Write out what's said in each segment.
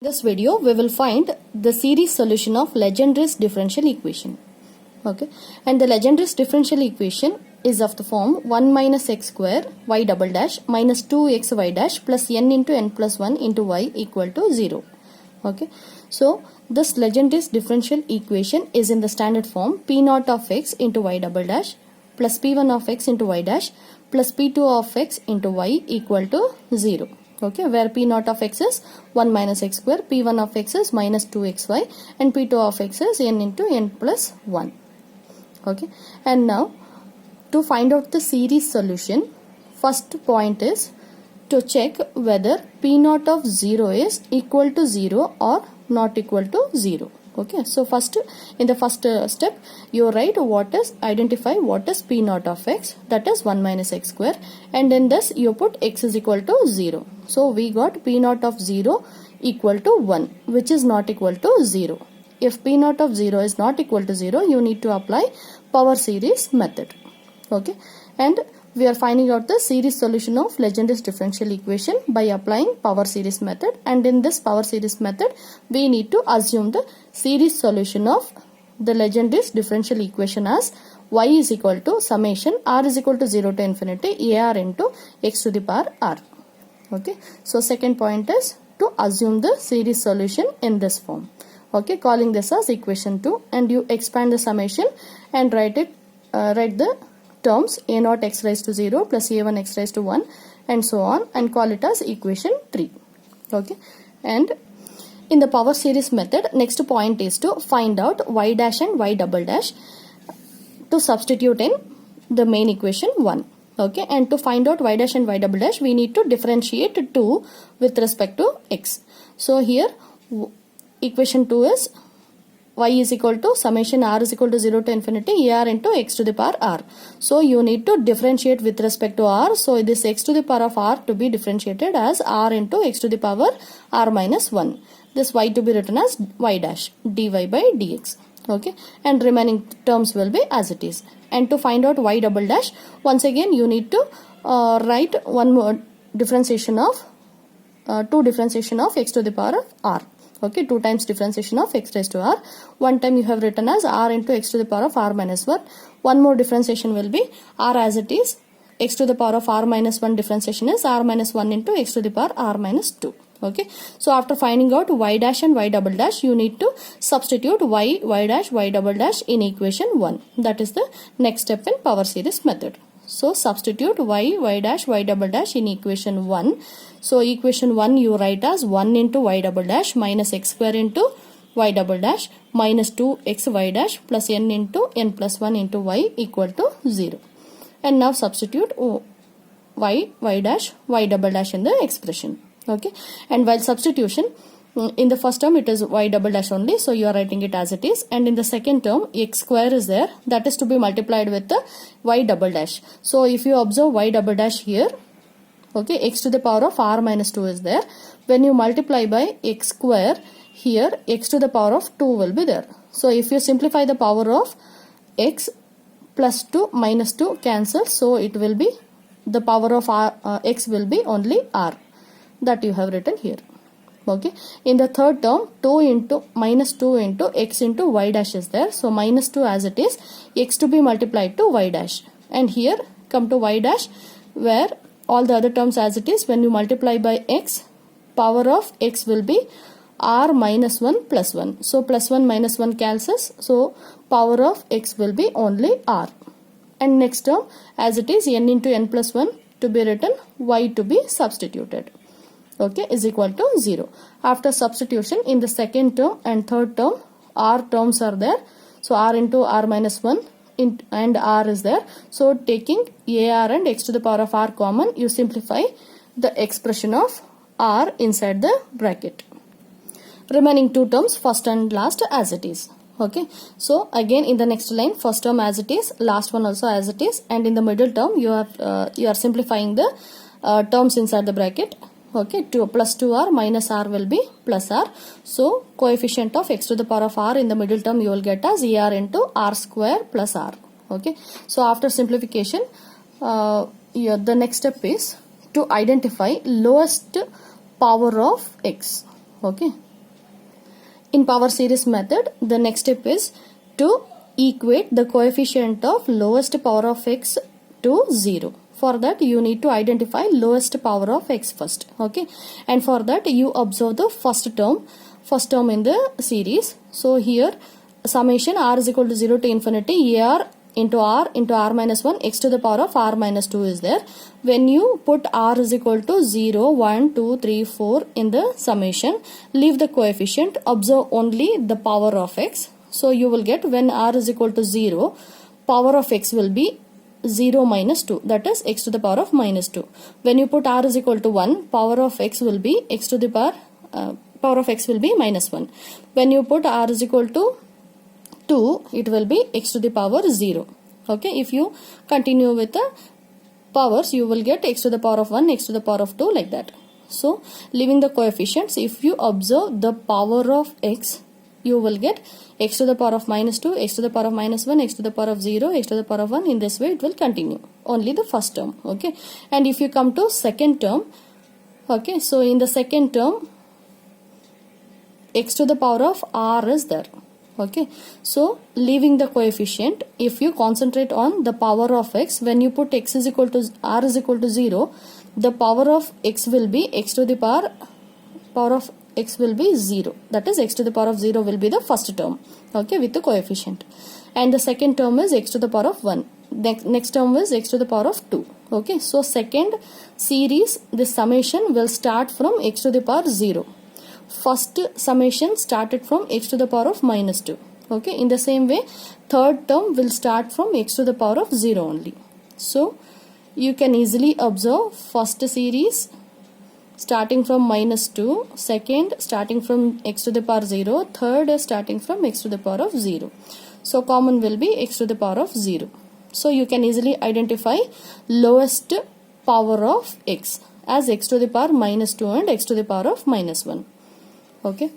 This video we will find the series solution of Legendre's differential equation. Okay, and the Legendre's differential equation is of the form 1 minus x square y double dash minus 2xy dash plus n into n plus 1 into y equal to 0. Okay, so this Legendre's differential equation is in the standard form p naught of x into y double dash plus p1 of x into y dash plus p2 of x into y equal to 0. Okay, where p naught of x is 1 minus x square, p1 of x is minus 2xy, and p2 of x is n into n plus 1. Okay, and now to find out the series solution, first point is to check whether p naught of 0 is equal to 0 or not equal to 0. Okay, so first in the first step you write identify what is p naught of x, that is 1 minus x square, and in this you put x is equal to 0. So we got p naught of 0 equal to 1, which is not equal to 0. If p naught of 0 is not equal to 0, you need to apply power series method. Okay, and we are finding out the series solution of Legendre's differential equation by applying power series method, and in this power series method we need to assume the series solution of the Legendre's differential equation as y is equal to summation r is equal to 0 to infinity ar into x to the power r. Okay, so second point is to assume the series solution in this form. Okay, calling this as equation 2, and you expand the summation and write the terms a naught x raised to 0 plus a1 x raised to 1 and so on, and call it as equation 3. Okay, and in the power series method, next point is to find out y dash and y double dash to substitute in the main equation 1. Okay, and to find out y dash and y double dash, we need to differentiate 2 with respect to x. So here equation 2 is y is equal to summation r is equal to 0 to infinity ar into x to the power r. So you need to differentiate with respect to r. So this x to the power of r to be differentiated as r into x to the power r minus 1. This y to be written as y dash dy by dx. Okay, and remaining terms will be as it is. And to find out y double dash, once again you need to write one more differentiation of x to the power of r. Okay, 2 times differentiation of x raised to r. One time you have written as r into x to the power of r minus 1. One more differentiation will be r as it is. X to the power of r minus 1 differentiation is r minus 1 into x to the power r minus 2. Okay, so after finding out y dash and y double dash, you need to substitute y dash, y double dash in equation 1. That is the next step in power series method. So substitute y dash, y double dash in equation 1. So equation 1 you write as 1 into y double dash minus x square into y double dash minus 2xy dash plus n into n plus 1 into y equal to 0. And now substitute y dash, y double dash in the expression. Okay, and while substitution, in the first term it is y double dash only, so you are writing it as it is, and in the second term x square is there, that is to be multiplied with the y double dash. So if you observe y double dash here, okay, x to the power of r minus 2 is there. When you multiply by x square, here x to the power of 2 will be there. So if you simplify the power of x, plus 2 minus 2 cancels, so it will be the power of x will be only r, that you have written here. Okay, in the third term minus 2 into x into y dash is there, so minus 2 as it is, x to be multiplied to y dash, and here come to y dash, where all the other terms as it is, when you multiply by x, power of x will be r minus 1 plus 1, so plus 1 minus 1 cancels, so power of x will be only r, and next term as it is, n into n plus 1 to be written, y to be substituted. Okay, is equal to 0. After substitution, in the second term and third term, r terms are there. So r into r minus 1 and r is there. So taking ar and x to the power of r common, you simplify the expression of r inside the bracket. Remaining 2 terms, first and last as it is. Okay, so again in the next line, first term as it is, last one also as it is, and in the middle term you are simplifying the terms inside the bracket. Okay, 2 plus 2r minus r will be plus r. So coefficient of x to the power of r in the middle term you will get as ar into r square plus r. Okay, so after simplification, the next step is to identify lowest power of x. Okay, In power series method, the next step is to equate the coefficient of lowest power of x to 0. For that you need to identify lowest power of x first. Okay, and for that you observe the first term in the series. So here summation r is equal to 0 to infinity ar into r minus 1 x to the power of r minus 2 is there. When you put r is equal to 0, 1, 2, 3, 4 in the summation, leave the coefficient, observe only the power of x. So you will get, when r is equal to 0, power of x will be 0 minus 2, that is x to the power of minus 2. When you put r is equal to 1, power of x will be x to the power of x will be minus 1. When you put r is equal to 2, it will be x to the power 0. Okay, if you continue with the powers, you will get x to the power of 1, x to the power of 2, like that. So leaving the coefficients, if you observe the power of x, you will get x to the power of minus 2, x to the power of minus 1, x to the power of 0, x to the power of 1. In this way it will continue, only the first term. Okay, and if you come to second term, okay, so in the second term x to the power of r is there. Okay, so leaving the coefficient, if you concentrate on the power of x, when you put x is equal to r is equal to 0, the power of x will be x to the power of x will be 0, that is x to the power of 0 will be the first term. Okay, with the coefficient, and the second term is x to the power of 1. Next term is x to the power of 2. Okay, so second series, this summation will start from x to the power 0. First summation started from x to the power of minus 2. Okay, in the same way third term will start from x to the power of 0 only. So you can easily observe first series starting from minus 2, second starting from x to the power 0, third is starting from x to the power of 0. So common will be x to the power of 0. So you can easily identify lowest power of x as x to the power minus 2 and x to the power of minus 1. Okay,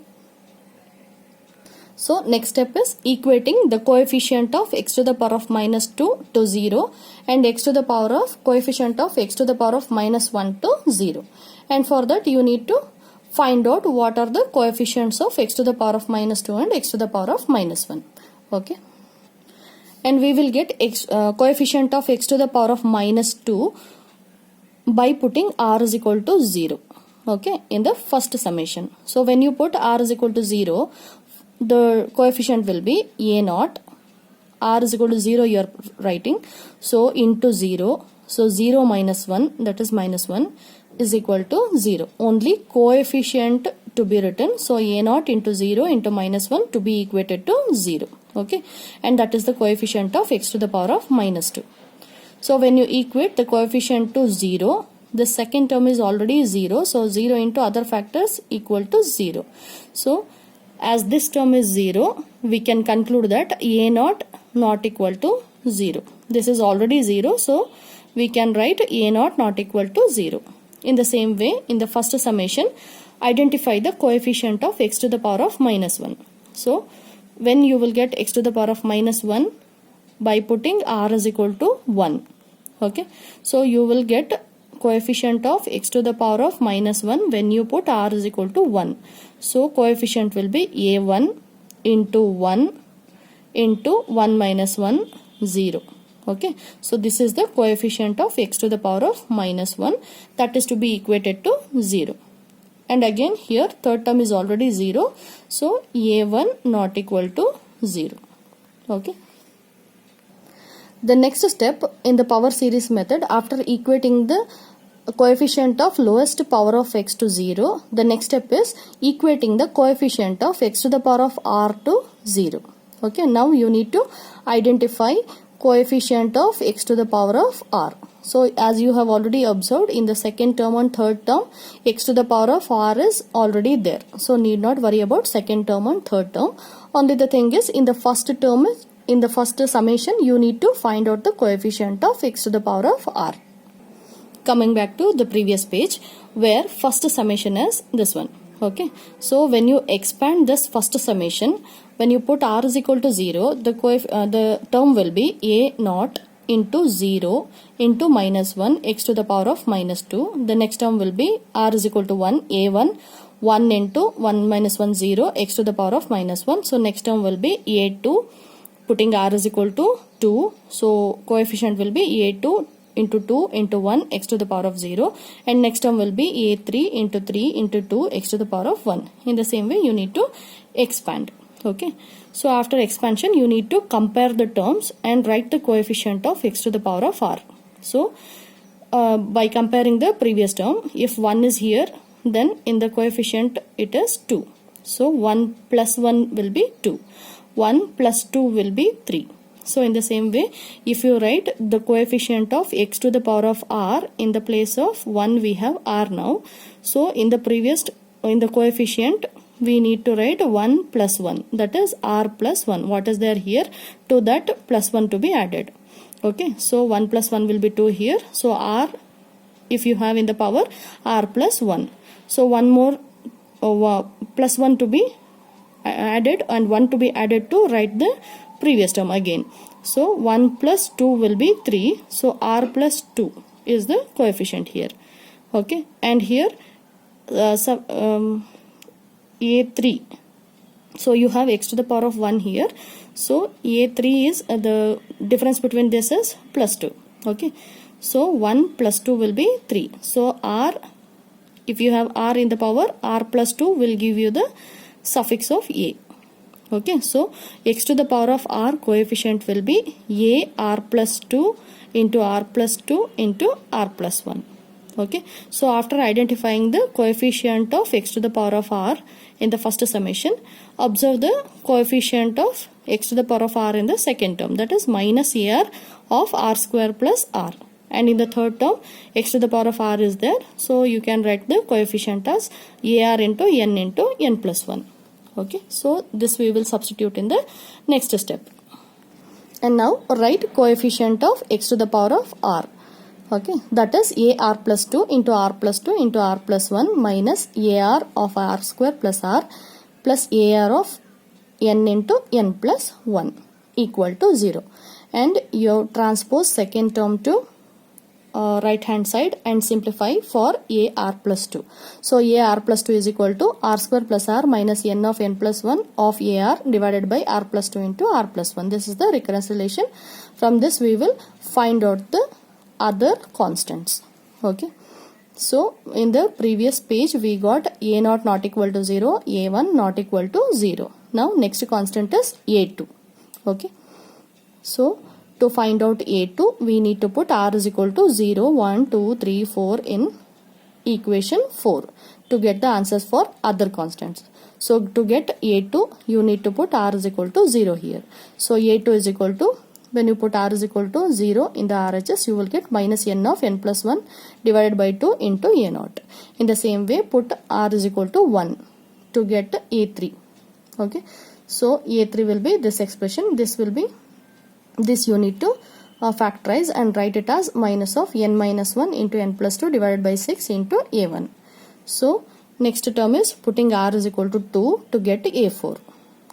so next step is equating the coefficient of x to the power of minus 2 to 0 and x to the power of coefficient of x to the power of minus 1 to 0. And for that you need to find out what are the coefficients of x to the power of minus 2 and x to the power of minus 1. Okay, and we will get coefficient of x to the power of minus 2 by putting r is equal to 0. Okay, in the first summation. So when you put r is equal to 0, the coefficient will be a naught. R is equal to 0 you are writing, so into 0, so 0 minus 1, that is minus 1, is equal to 0. Only coefficient to be written, so a naught into 0 into minus 1 to be equated to 0. Okay, and that is the coefficient of x to the power of minus 2. So when you equate the coefficient to 0, the second term is already 0, so 0 into other factors equal to 0. So as this term is 0, we can conclude that a naught not equal to 0. This is already 0, so we can write a naught not equal to 0. In the same way, in the first summation, identify the coefficient of x to the power of minus 1. So when you will get x to the power of minus 1 by putting r is equal to 1. Okay, so you will get coefficient of x to the power of minus 1 when you put r is equal to 1. So coefficient will be a1 into 1 into 1 minus 1, 0. Okay, so this is the coefficient of x to the power of minus 1, that is to be equated to 0. And again here third term is already 0, so a1 not equal to 0. Okay. The next step in the power series method, after equating the coefficient of lowest power of x to 0, the next step is equating the coefficient of x to the power of r to 0. Okay, now you need to identify coefficient of x to the power of r. So as you have already observed, in the second term and third term, x to the power of r is already there. So need not worry about second term and third term. Only the thing is, in the first term, in the first summation, you need to find out the coefficient of x to the power of r. Coming back to the previous page, where first summation is this one. Okay, so when you expand this first summation, when you put r is equal to 0, the term will be a naught into 0 into minus 1 x to the power of minus 2. The next term will be r is equal to 1, a1, 1 into 1 minus 1 0 x to the power of minus 1. So next term will be a2, putting r is equal to 2. So coefficient will be a2 into 2 into 1 x to the power of 0, and next term will be a3 into 3 into 2 x to the power of 1. In the same way you need to expand. Okay, so after expansion you need to compare the terms and write the coefficient of x to the power of r. So by comparing the previous term, if 1 is here, then in the coefficient it is 2. So 1 plus 1 will be 2. 1 plus 2 will be 3. So in the same way, if you write the coefficient of x to the power of r, in the place of 1 we have r now. So in the coefficient we need to write 1 plus 1, that is r plus 1. What is there here? To that plus 1 to be added. Okay, so 1 plus 1 will be 2 here. So r, if you have in the power, r plus 1. So one more plus 1 to be added and 1 to be added to write the previous term again. So 1 plus 2 will be 3. So r plus 2 is the coefficient here. Okay, and here a3. So you have x to the power of 1 here. So a3 is the difference between this is plus 2. Okay, so 1 plus 2 will be 3. So r, if you have r in the power, r plus 2 will give you the suffix of a. Okay, so x to the power of r coefficient will be a r plus 2 into r plus 2 into r plus 1. Okay, so after identifying the coefficient of x to the power of r in the first summation, observe the coefficient of x to the power of r in the second term, that is minus ar of r square plus r. And in the third term, x to the power of r is there, so you can write the coefficient as ar into n plus 1. Okay, so this we will substitute in the next step. And now write coefficient of x to the power of r. Okay, that is ar plus 2 into r plus 2 into r plus 1 minus ar of r square plus r plus ar of n into n plus 1 equal to 0. And you transpose second term to right hand side and simplify for ar plus 2. So ar plus 2 is equal to r square plus r minus n of n plus 1 of ar divided by r plus 2 into r plus 1. This is the recurrence relation. From this we will find out the other constants. Okay, so in the previous page we got a0 not equal to 0, a1 not equal to 0. Now next constant is a2. Okay, so to find out a2 we need to put r is equal to 0, 1, 2, 3, 4 in equation 4 to get the answers for other constants. So to get a2 you need to put r is equal to 0 here. So a2 is equal to, when you put r is equal to 0 in the RHS, you will get minus n of n plus 1 divided by 2 into a0. In the same way, put r is equal to 1 to get a3. Okay, so a3 will be this expression. This will be, this you need to factorize and write it as minus of n minus 1 into n plus 2 divided by 6 into a1. So next term is putting r is equal to 2 to get a4.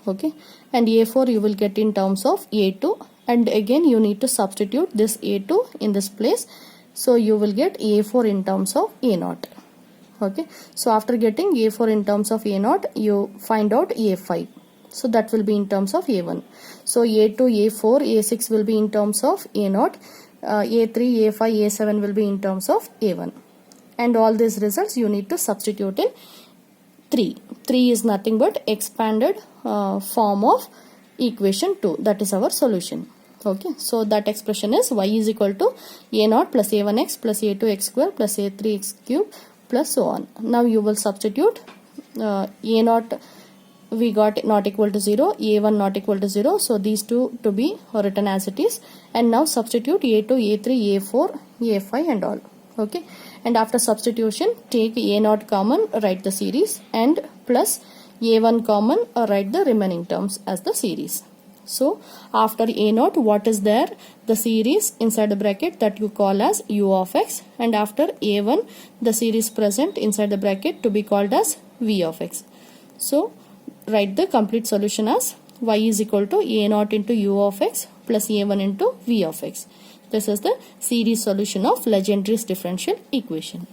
Okay, and a4 you will get in terms of a2. And again you need to substitute this a2 in this place. So you will get a4 in terms of a0. Okay, so after getting a4 in terms of a0, you find out a5. So that will be in terms of a1. So a2, a4, a6 will be in terms of a0. A3, a5, a7 will be in terms of a1. And all these results you need to substitute in 3. 3 is nothing but expanded form of equation 2. That is our solution. Okay, so that expression is y is equal to a0 plus a1x plus a2x square plus a3x cube plus so on. Now you will substitute a0 we got not equal to 0, a1 not equal to 0, so these two to be written as it is. And now substitute a2, a3, a4, a5 and all. Okay, and after substitution take a0 common, write the series, and plus a1 common, write the remaining terms as the series. So after a0 what is there? The series inside the bracket that you call as u of x, and after a1 the series present inside the bracket to be called as v of x. So write the complete solution as y is equal to a0 into u of x plus a1 into v of x. This is the series solution of Legendre's differential equation.